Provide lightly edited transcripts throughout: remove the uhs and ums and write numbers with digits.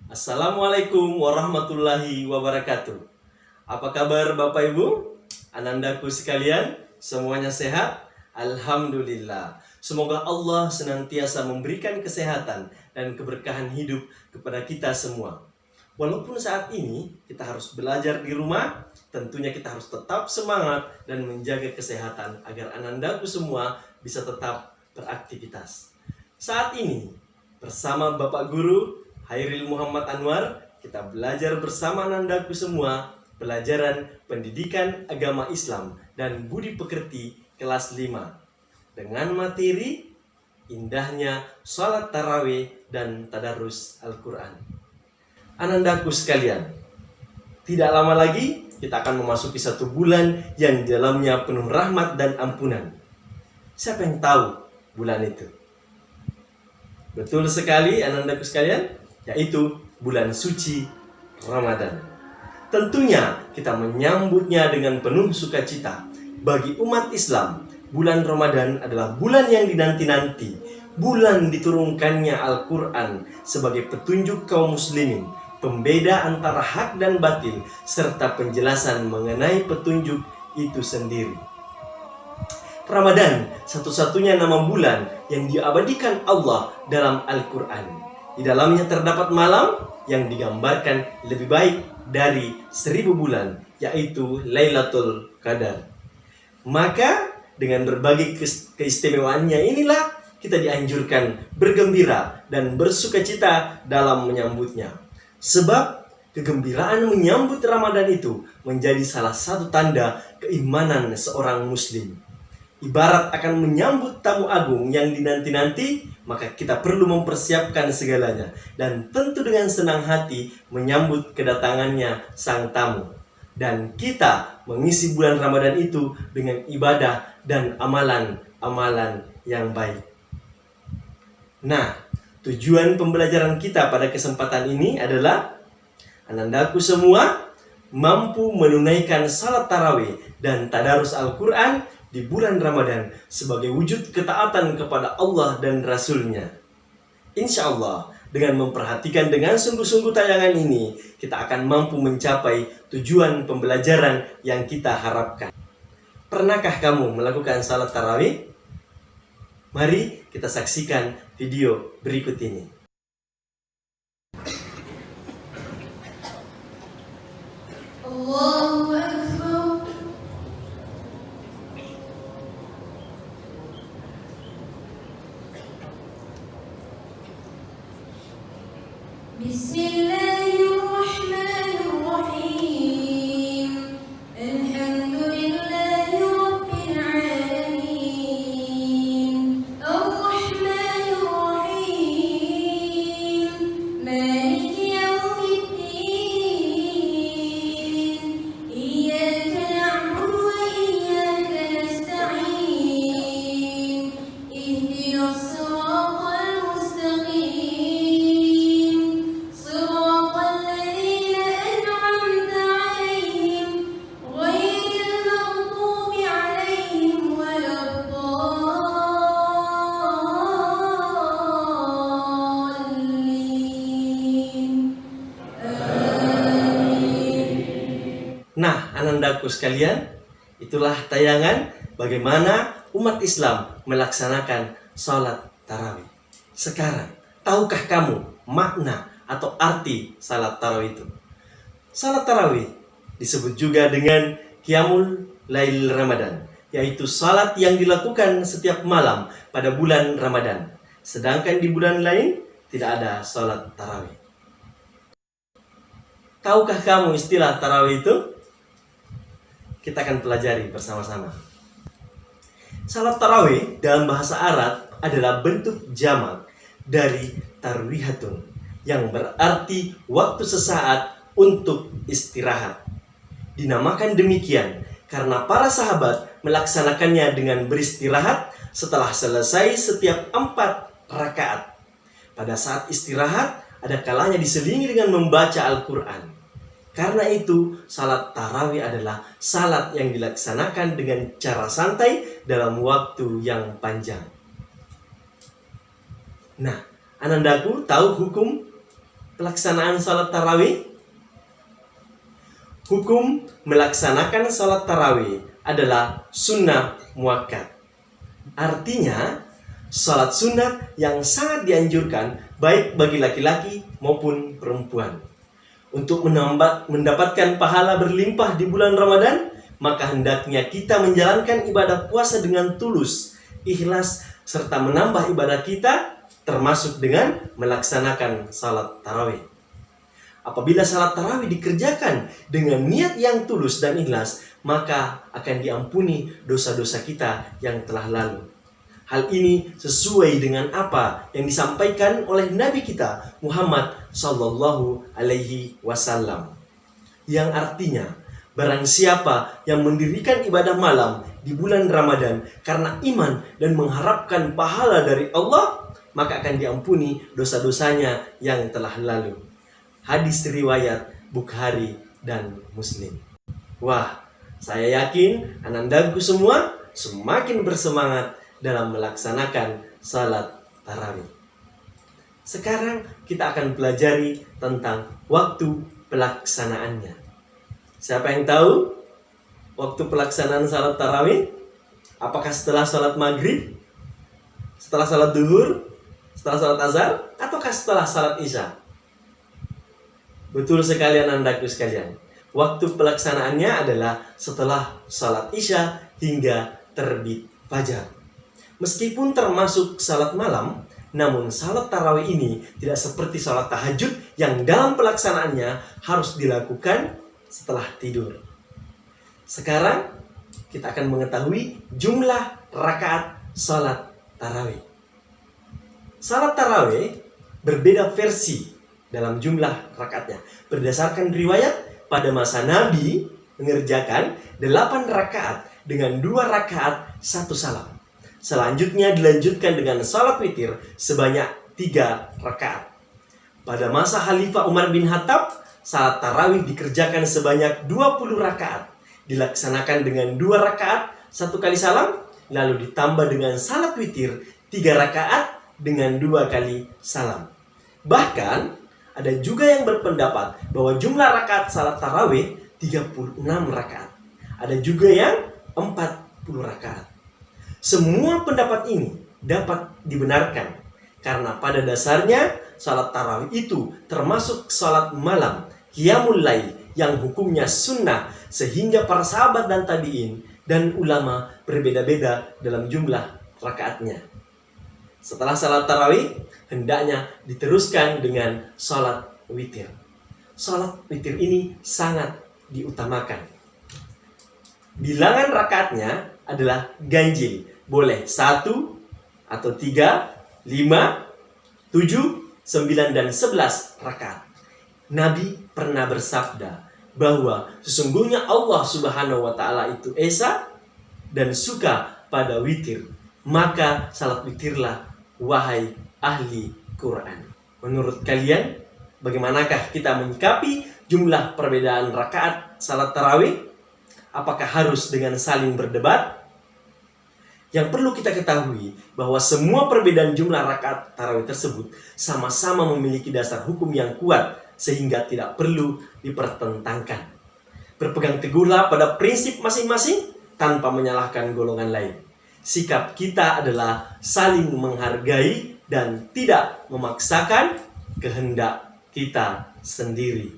Assalamualaikum warahmatullahi wabarakatuh. Apa kabar Bapak Ibu? Anandaku sekalian, semuanya sehat? Alhamdulillah. Semoga Allah senantiasa memberikan kesehatan dan keberkahan hidup kepada kita semua. Walaupun saat ini kita harus belajar di rumah, tentunya kita harus tetap semangat dan menjaga kesehatan agar anandaku semua bisa tetap beraktivitas. Saat ini bersama Bapak Guru Hairil Muhammad Anwar, kita belajar bersama anandaku semua pelajaran pendidikan agama Islam dan budi pekerti kelas 5 dengan materi indahnya sholat tarawih dan tadarus Al-Quran. Anandaku sekalian, tidak lama lagi kita akan memasuki satu bulan yang di dalamnya penuh rahmat dan ampunan. Siapa yang tahu bulan itu? Betul sekali anandaku sekalian, yaitu bulan suci Ramadan. Tentunya kita menyambutnya dengan penuh sukacita. Bagi umat Islam, bulan Ramadan adalah bulan yang dinanti-nanti. Bulan diturunkannya Al-Quran sebagai petunjuk kaum muslimin, pembeda antara hak dan batil, serta penjelasan mengenai petunjuk itu sendiri. Ramadan satu-satunya nama bulan yang diabadikan Allah dalam Al-Quran. Di dalamnya terdapat malam yang digambarkan lebih baik dari 1000 bulan, yaitu Lailatul Qadar. Maka dengan berbagai keistimewaannya inilah kita dianjurkan bergembira dan bersukacita dalam menyambutnya. Sebab kegembiraan menyambut Ramadan itu menjadi salah satu tanda keimanan seorang muslim. Ibarat akan menyambut tamu agung yang dinanti-nanti, maka kita perlu mempersiapkan segalanya dan tentu dengan senang hati menyambut kedatangannya sang tamu. Dan kita mengisi bulan Ramadan itu dengan ibadah dan amalan-amalan yang baik. Nah, tujuan pembelajaran kita pada kesempatan ini adalah anandaku semua mampu menunaikan salat tarawih dan tadarus Al-Quran di bulan Ramadan sebagai wujud ketaatan kepada Allah dan Rasul-Nya. Insya Allah, dengan memperhatikan dengan sungguh-sungguh tayangan ini, kita akan mampu mencapai tujuan pembelajaran yang kita harapkan. Pernahkah kamu melakukan salat tarawih? Mari kita saksikan video berikut ini. Allahu Akbar. Bismillahirrahmanirrahim. Alhamdulillahi Rabbil alamin. Ar-Rahmanir Rahim. Maliki yaumiddin. Iyyaka na'budu wa iyyaka nasta'in. Ihdinas siratal mustaqim. Nah, anandaku sekalian, itulah tayangan bagaimana umat Islam melaksanakan sholat tarawih. Sekarang, tahukah kamu makna atau arti salat tarawih itu? Salat tarawih disebut juga dengan Qiyamul Lail Ramadan, yaitu salat yang dilakukan setiap malam pada bulan Ramadan. Sedangkan di bulan lain tidak ada salat tarawih. Tahukah kamu istilah tarawih itu? Kita akan pelajari bersama-sama. Salat tarawih dalam bahasa Arab adalah bentuk jamak dari tarwihatun, yang berarti waktu sesaat untuk istirahat. Dinamakan demikian karena para sahabat melaksanakannya dengan beristirahat setelah selesai setiap 4 rakaat. Pada saat istirahat, ada kalanya diselingi dengan membaca Al-Quran. Karena itu, salat tarawih adalah salat yang dilaksanakan dengan cara santai dalam waktu yang panjang. Nah, anandaku tahu hukum pelaksanaan salat tarawih? Hukum melaksanakan salat tarawih adalah sunnah muakkad. Artinya, salat sunat yang sangat dianjurkan baik bagi laki-laki maupun perempuan. Untuk mendapatkan pahala berlimpah di bulan Ramadan, maka hendaknya kita menjalankan ibadah puasa dengan tulus, ikhlas, serta menambah ibadah kita termasuk dengan melaksanakan salat tarawih. Apabila salat tarawih dikerjakan dengan niat yang tulus dan ikhlas, maka akan diampuni dosa-dosa kita yang telah lalu. Hal ini sesuai dengan apa yang disampaikan oleh Nabi kita Muhammad Sallallahu Alaihi Wasallam, yang artinya barang siapa yang mendirikan ibadah malam di bulan Ramadan karena iman dan mengharapkan pahala dari Allah, maka akan diampuni dosa-dosanya yang telah lalu. Hadis riwayat Bukhari dan Muslim. Wah, saya yakin anandaku semua semakin bersemangat dalam melaksanakan salat tarawih. Sekarang kita akan pelajari tentang waktu pelaksanaannya. Siapa yang tahu waktu pelaksanaan salat tarawih? Apakah setelah salat maghrib, setelah salat duhur, setelah salat asar, ataukah setelah salat isya? Betul sekali anandaku sekalian. Waktu pelaksanaannya adalah setelah salat isya hingga terbit fajar. Meskipun termasuk salat malam, namun salat tarawih ini tidak seperti salat tahajud yang dalam pelaksanaannya harus dilakukan setelah tidur. Sekarang kita akan mengetahui jumlah rakaat salat tarawih. Salat tarawih berbeda versi dalam jumlah rakaatnya. Berdasarkan riwayat, pada masa Nabi mengerjakan 8 rakaat dengan 2 rakaat 1 salam. Selanjutnya dilanjutkan dengan salat witir sebanyak 3 rakaat. Pada masa Khalifah Umar bin Khattab, salat tarawih dikerjakan sebanyak 20 rakaat. Dilaksanakan dengan 2 rakaat 1 kali salam, lalu ditambah dengan salat witir 3 rakaat dengan 2 kali salam. Bahkan ada juga yang berpendapat bahwa jumlah rakaat salat tarawih 36 rakaat. Ada juga yang 40 rakaat. Semua pendapat ini dapat dibenarkan karena pada dasarnya salat tarawih itu termasuk salat malam, qiyamul lail, yang hukumnya sunnah, sehingga para sahabat dan tabi'in dan ulama berbeda-beda dalam jumlah rakaatnya. Setelah salat tarawih, hendaknya diteruskan dengan salat witir. Salat witir ini sangat diutamakan. Bilangan rakaatnya adalah ganjil. Boleh 1 atau 3, 5, 7, 9, dan 11 rakaat. Nabi pernah bersabda bahwa sesungguhnya Allah Subhanahu wa Ta'ala itu esa dan suka pada witir. Maka salat witirlah, wahai ahli Quran. Menurut kalian, bagaimanakah kita menyikapi jumlah perbedaan rakaat salat tarawih? Apakah harus dengan saling berdebat? Yang perlu kita ketahui bahwa semua perbedaan jumlah rakaat tarawih tersebut sama-sama memiliki dasar hukum yang kuat sehingga tidak perlu dipertentangkan. Berpegang teguhlah pada prinsip masing-masing tanpa menyalahkan golongan lain. Sikap kita adalah saling menghargai dan tidak memaksakan kehendak kita sendiri.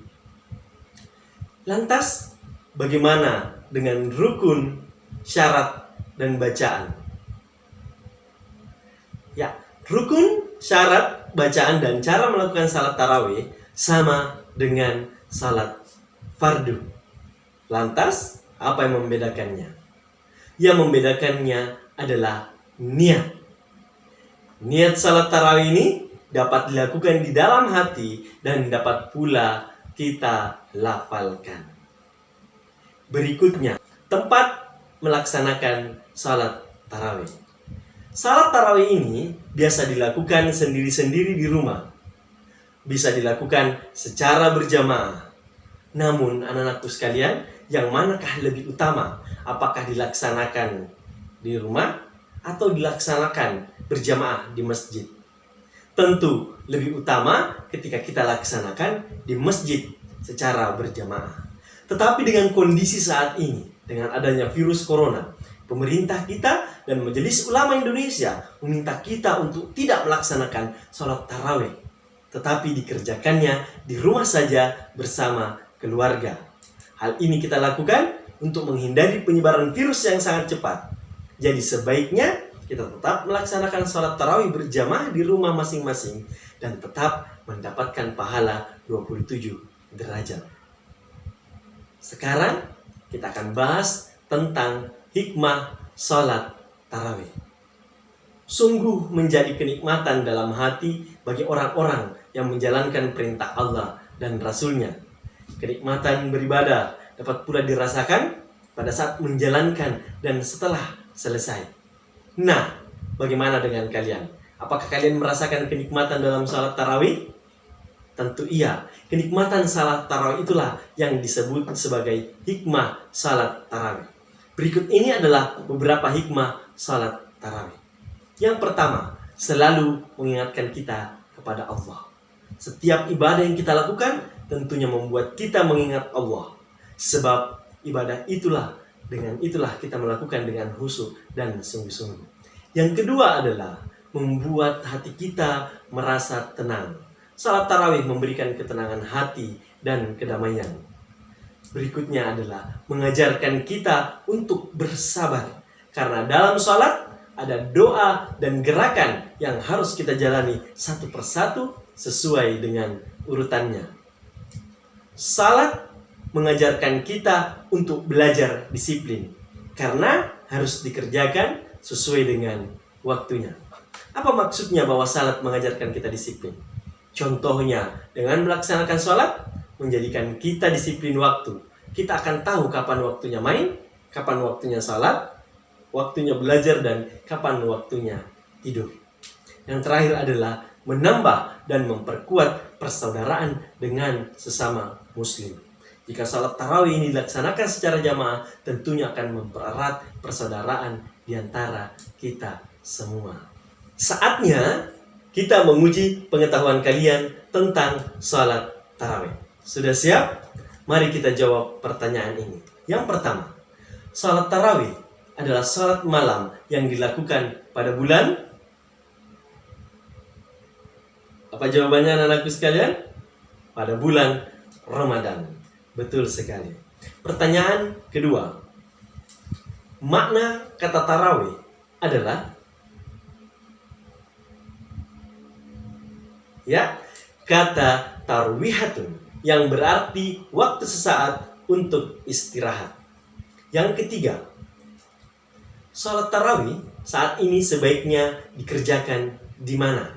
Lantas, bagaimana dengan rukun, syarat, dan bacaan? Ya, rukun, syarat, bacaan, dan cara melakukan salat tarawih sama dengan salat fardu. Lantas, apa yang membedakannya? Yang membedakannya adalah niat. Niat salat tarawih ini dapat dilakukan di dalam hati dan dapat pula kita lafalkan. Berikutnya, tempat melaksanakan salat tarawih. Salat tarawih ini biasa dilakukan sendiri-sendiri di rumah. Bisa dilakukan secara berjamaah. Namun anak-anakku sekalian, yang manakah lebih utama? Apakah dilaksanakan di rumah atau dilaksanakan berjamaah di masjid? Tentu lebih utama ketika kita laksanakan di masjid secara berjamaah. Tetapi dengan kondisi saat ini, dengan adanya virus corona, pemerintah kita dan Majelis Ulama Indonesia meminta kita untuk tidak melaksanakan sholat tarawih, tetapi dikerjakannya di rumah saja bersama keluarga. Hal ini kita lakukan untuk menghindari penyebaran virus yang sangat cepat. Jadi sebaiknya kita tetap melaksanakan sholat tarawih berjamaah di rumah masing-masing dan tetap mendapatkan pahala 27 derajat. Sekarang kita akan bahas tentang hikmah sholat tarawih. Sungguh menjadi kenikmatan dalam hati bagi orang-orang yang menjalankan perintah Allah dan Rasul-Nya. Kenikmatan beribadah dapat pula dirasakan pada saat menjalankan dan setelah selesai. Nah, bagaimana dengan kalian? Apakah kalian merasakan kenikmatan dalam salat tarawih? Tentu iya. Kenikmatan salat tarawih itulah yang disebut sebagai hikmah salat tarawih. Berikut ini adalah beberapa hikmah salat tarawih. Yang pertama, selalu mengingatkan kita kepada Allah. Setiap ibadah yang kita lakukan tentunya membuat kita mengingat Allah. Sebab ibadah itulah, dengan itulah kita melakukan dengan khusyuk dan sungguh-sungguh. Yang kedua adalah membuat hati kita merasa tenang. Salat tarawih memberikan ketenangan hati dan kedamaian. Berikutnya adalah mengajarkan kita untuk bersabar. Karena dalam salat ada doa dan gerakan yang harus kita jalani satu persatu sesuai dengan urutannya. Salat mengajarkan kita untuk belajar disiplin. Karena harus dikerjakan sesuai dengan waktunya. Apa maksudnya bahwa salat mengajarkan kita disiplin? Contohnya, dengan melaksanakan sholat, menjadikan kita disiplin waktu. Kita akan tahu kapan waktunya main, kapan waktunya sholat, waktunya belajar, dan kapan waktunya tidur. Yang terakhir adalah menambah dan memperkuat persaudaraan dengan sesama muslim. Jika sholat tarawih ini dilaksanakan secara jamaah, tentunya akan mempererat persaudaraan di antara kita semua. Saatnya kita menguji pengetahuan kalian tentang sholat tarawih. Sudah siap? Mari kita jawab pertanyaan ini. Yang pertama, sholat tarawih adalah sholat malam yang dilakukan pada bulan. Apa jawabannya anak-anakku sekalian? Pada bulan Ramadan. Betul sekali. Pertanyaan kedua, makna kata tarawih adalah kata tarwihatun yang berarti waktu sesaat untuk istirahat. Yang ketiga, sholat tarawih saat ini sebaiknya dikerjakan di mana?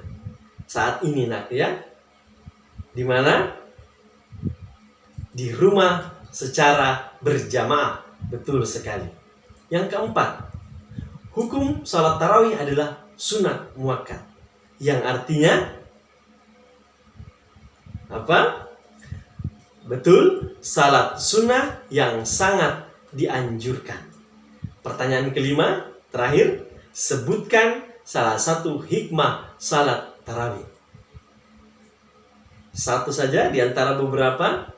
Saat ini nak ya? Di mana? Di rumah secara berjamaah. Betul sekali. Yang keempat, hukum sholat tarawih adalah sunat muakkad, yang artinya apa? Betul, salat sunnah yang sangat dianjurkan. Pertanyaan kelima, terakhir, sebutkan salah satu hikmah salat tarawih. Satu saja di antara beberapa.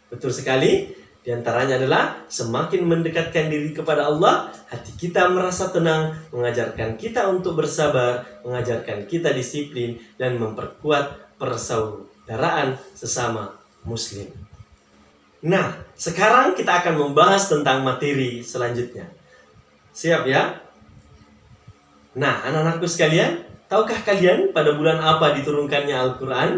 Betul sekali. Di antaranya adalah semakin mendekatkan diri kepada Allah, hati kita merasa tenang, mengajarkan kita untuk bersabar, mengajarkan kita disiplin, dan memperkuat persaudaraan sesama muslim. Nah, sekarang kita akan membahas tentang materi selanjutnya. Siap ya? Nah, anak-anakku sekalian, tahukah kalian pada bulan apa diturunkannya Al-Quran?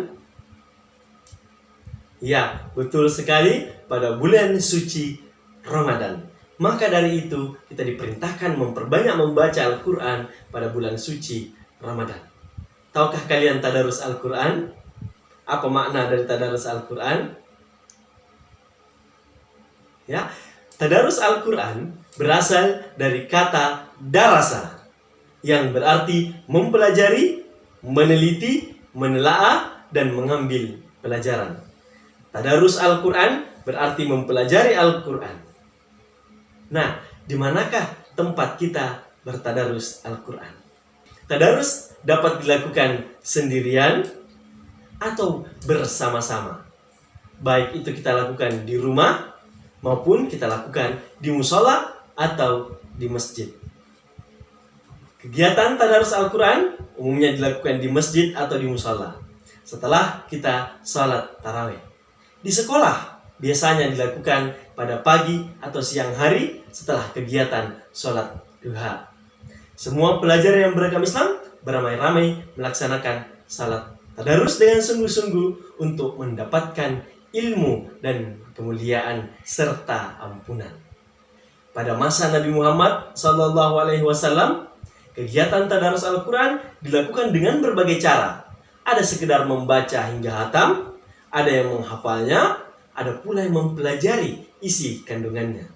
Ya, betul sekali, pada bulan suci Ramadan. Maka dari itu, kita diperintahkan memperbanyak membaca Al-Quran pada bulan suci Ramadan. Tahukah kalian tadarus Al-Quran? Apa makna dari tadarus Al-Quran? Ya, tadarus Al-Quran berasal dari kata darasa, yang berarti mempelajari, meneliti, menelaah, dan mengambil pelajaran. Tadarus Al-Quran berarti mempelajari Al-Quran. Nah, di manakah tempat kita bertadarus Al-Quran? Tadarus dapat dilakukan sendirian atau bersama-sama. Baik itu kita lakukan di rumah maupun kita lakukan di musola atau di masjid. Kegiatan tadarus Al-Quran umumnya dilakukan di masjid atau di musola setelah kita sholat tarawih. Di sekolah biasanya dilakukan pada pagi atau siang hari setelah kegiatan sholat duha. Semua pelajar yang beragama Islam beramai-ramai melaksanakan salat tadarus dengan sungguh-sungguh untuk mendapatkan ilmu dan kemuliaan serta ampunan. Pada masa Nabi Muhammad SAW, kegiatan tadarus Al-Quran dilakukan dengan berbagai cara. Ada sekedar membaca hingga hatam, ada yang menghafalnya, ada pula yang mempelajari isi kandungannya.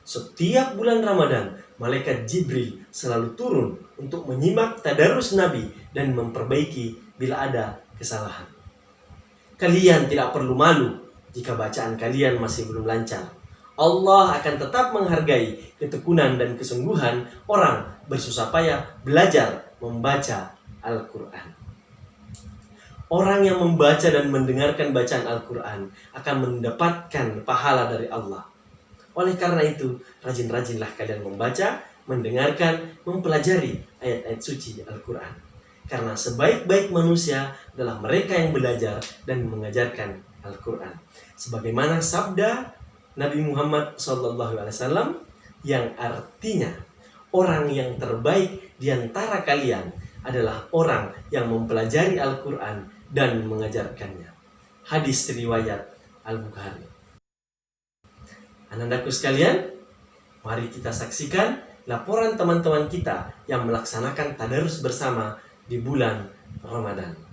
Setiap bulan Ramadan, malaikat Jibril selalu turun untuk menyimak tadarus Nabi dan memperbaiki bila ada kesalahan. Kalian tidak perlu malu jika bacaan kalian masih belum lancar. Allah akan tetap menghargai ketekunan dan kesungguhan orang bersusah payah belajar membaca Al-Quran. Orang yang membaca dan mendengarkan bacaan Al-Quran akan mendapatkan pahala dari Allah. Oleh karena itu, rajin-rajinlah kalian membaca, mendengarkan, mempelajari ayat-ayat suci Al-Quran. Karena sebaik-baik manusia adalah mereka yang belajar dan mengajarkan Al-Quran. Sebagaimana sabda Nabi Muhammad SAW yang artinya, orang yang terbaik di antara kalian adalah orang yang mempelajari Al-Quran dan mengajarkannya. Hadis riwayat Al-Bukhari. Anandaku sekalian, mari kita saksikan laporan teman-teman kita yang melaksanakan tadarus bersama di bulan Ramadan.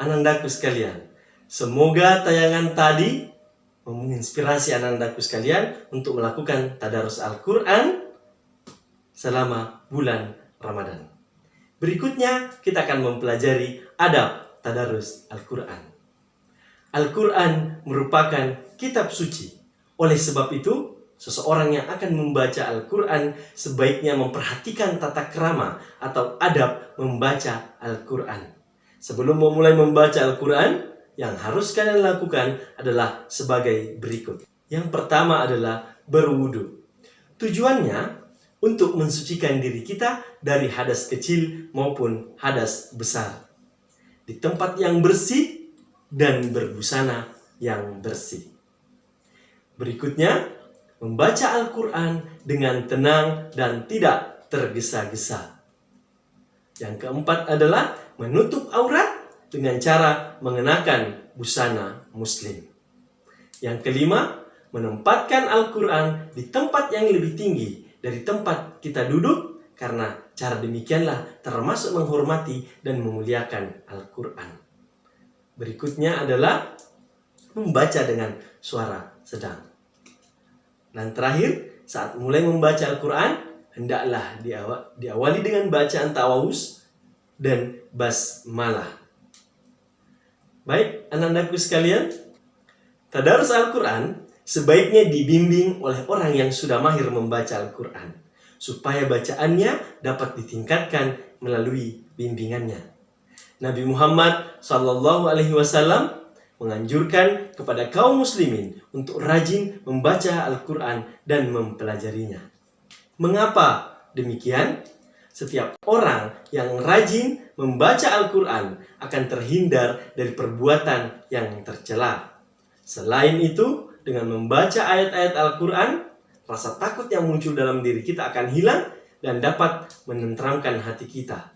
Anandaku sekalian, semoga tayangan tadi menginspirasi anandaku sekalian untuk melakukan tadarus Al-Quran selama bulan Ramadan. Berikutnya kita akan mempelajari adab tadarus Al-Quran. Al-Quran merupakan kitab suci. Oleh sebab itu, seseorang yang akan membaca Al-Quran sebaiknya memperhatikan tata krama atau adab membaca Al-Quran. Sebelum memulai membaca Al-Quran, yang harus kalian lakukan adalah sebagai berikut. Yang pertama adalah berwudu. Tujuannya untuk mensucikan diri kita dari hadas kecil maupun hadas besar. Di tempat yang bersih dan berbusana yang bersih. Berikutnya, membaca Al-Quran dengan tenang dan tidak tergesa-gesa. Yang keempat adalah menutup aurat dengan cara mengenakan busana muslim. Yang kelima, menempatkan Al-Quran di tempat yang lebih tinggi dari tempat kita duduk, karena cara demikianlah termasuk menghormati dan memuliakan Al-Quran. Berikutnya adalah membaca dengan suara sedang. Dan terakhir, saat mulai membaca Al-Quran, hendaklah diawali dengan bacaan ta'awuz dan basmalah. Baik, anak-anakku sekalian, tadarus Al-Quran sebaiknya dibimbing oleh orang yang sudah mahir membaca Al-Quran, supaya bacaannya dapat ditingkatkan melalui bimbingannya. Nabi Muhammad SAW menganjurkan kepada kaum muslimin untuk rajin membaca Al-Quran dan mempelajarinya. Mengapa demikian? Setiap orang yang rajin membaca Al-Quran akan terhindar dari perbuatan yang tercela. Selain itu, dengan membaca ayat-ayat Al-Quran, rasa takut yang muncul dalam diri kita akan hilang dan dapat menenteramkan hati kita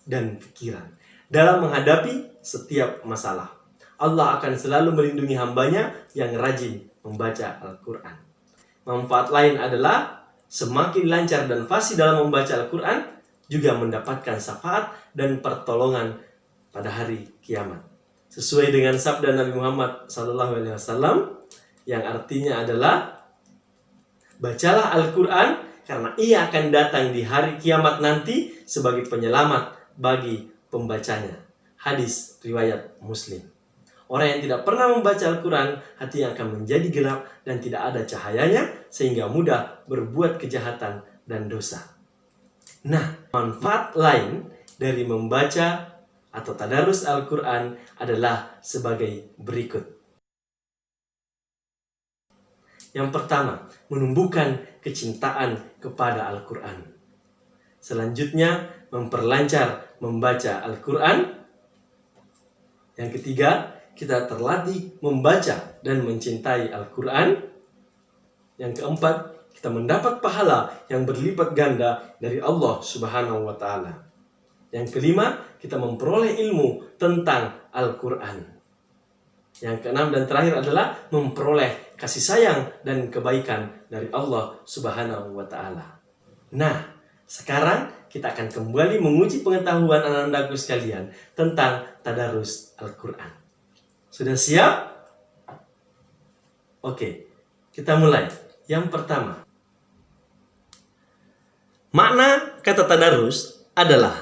dan pikiran dalam menghadapi setiap masalah. Allah akan selalu melindungi hambanya yang rajin membaca Al-Quran. Manfaat lain adalah semakin lancar dan fasih dalam membaca Al-Quran juga mendapatkan syafaat dan pertolongan pada hari kiamat. Sesuai dengan sabda Nabi Muhammad SAW yang artinya adalah, bacalah Al-Quran karena ia akan datang di hari kiamat nanti sebagai penyelamat bagi pembacanya. Hadis riwayat Muslim. Orang yang tidak pernah membaca Al-Quran, hatinya akan menjadi gelap dan tidak ada cahayanya, sehingga mudah berbuat kejahatan dan dosa. Nah, manfaat lain dari membaca atau tadarus Al-Quran adalah sebagai berikut. Yang pertama, menumbuhkan kecintaan kepada Al-Quran. Selanjutnya, memperlancar membaca Al-Quran. Yang ketiga, kita terlatih membaca dan mencintai Al-Quran. Yang keempat, kita mendapat pahala yang berlipat ganda dari Allah Subhanahu wa Ta'ala. Yang kelima, kita memperoleh ilmu tentang Al-Quran. Yang keenam dan terakhir adalah memperoleh kasih sayang dan kebaikan dari Allah Subhanahu wa Ta'ala. Nah, sekarang kita akan kembali menguji pengetahuan anandaku sekalian tentang tadarus Al-Quran. Sudah siap? Oke, kita mulai. Yang pertama, makna kata tadarus adalah,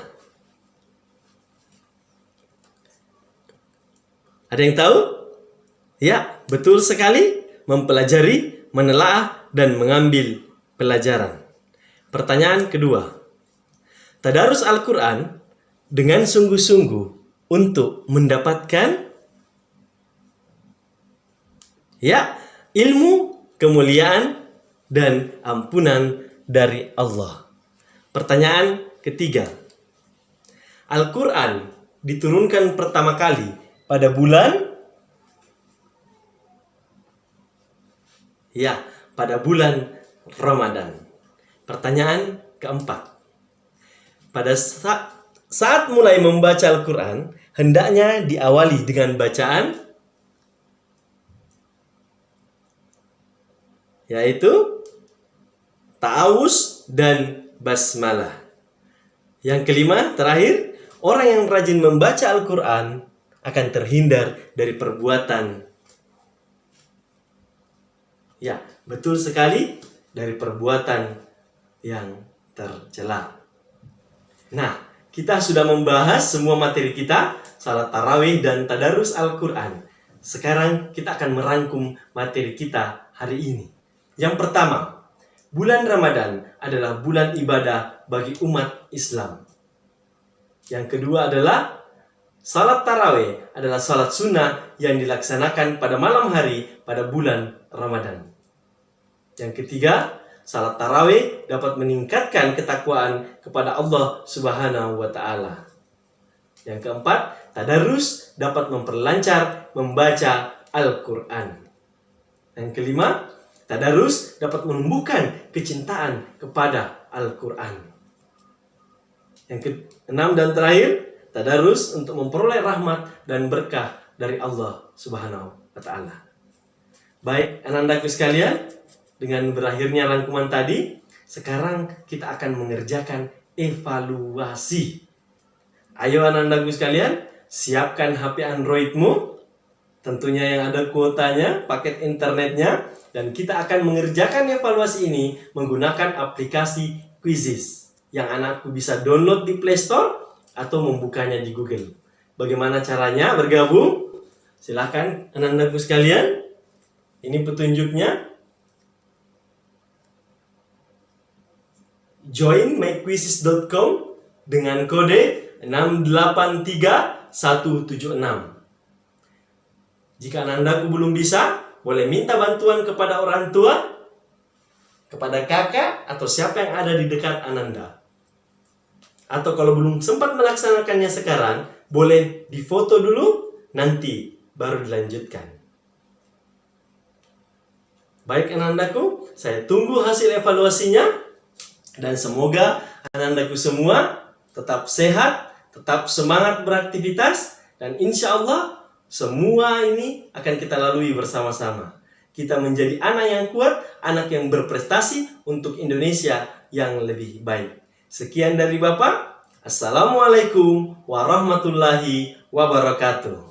ada yang tahu? Ya, betul sekali. Mempelajari, menelaah, dan mengambil pelajaran. Pertanyaan kedua, tadarus Al-Quran dengan sungguh-sungguh untuk mendapatkan ilmu, kemuliaan, dan ampunan dari Allah. Pertanyaan ketiga, Al-Quran diturunkan pertama kali pada bulan Ramadan. Pertanyaan keempat, pada saat mulai membaca Al-Quran, hendaknya diawali dengan bacaan yaitu ta'awuz dan basmalah. Yang kelima, terakhir, orang yang rajin membaca Al-Quran akan terhindar dari perbuatan, betul sekali, dari perbuatan yang tercela. Nah, kita sudah membahas semua materi kita, salat tarawih dan tadarus Al-Quran. Sekarang kita akan merangkum materi kita hari ini. Yang pertama, bulan Ramadan adalah bulan ibadah bagi umat Islam. Yang kedua adalah salat tarawih adalah salat sunnah yang dilaksanakan pada malam hari pada bulan Ramadan. Yang ketiga, salat tarawih dapat meningkatkan ketakwaan kepada Allah Subhanahu wa Ta'ala. Yang keempat, tadarus dapat memperlancar membaca Al-Quran. Yang kelima, tadarus dapat menumbuhkan kecintaan kepada Al-Quran. Yang keenam dan terakhir, tadarus untuk memperoleh rahmat dan berkah dari Allah Subhanahu wa Ta'ala. Baik, anandaku sekalian, dengan berakhirnya rangkuman tadi, sekarang kita akan mengerjakan evaluasi. Ayo anandaku sekalian, siapkan HP Androidmu, tentunya yang ada kuotanya, paket internetnya, dan kita akan mengerjakan evaluasi ini menggunakan aplikasi Quizizz yang anakku bisa download di Play Store atau membukanya di Google. Bagaimana caranya bergabung? Silahkan anandaku sekalian, ini petunjuknya. joinmyquizzes.com dengan kode 683176. Jika anandaku belum bisa, boleh minta bantuan kepada orang tua, kepada kakak, atau siapa yang ada di dekat ananda. Atau kalau belum sempat melaksanakannya sekarang, boleh difoto dulu, nanti baru dilanjutkan. Baik anandaku, saya tunggu hasil evaluasinya. Dan semoga anandaku semua tetap sehat, tetap semangat beraktivitas. Dan insya Allah semua ini akan kita lalui bersama-sama. Kita menjadi anak yang kuat, anak yang berprestasi untuk Indonesia yang lebih baik. Sekian dari Bapak. Assalamualaikum warahmatullahi wabarakatuh.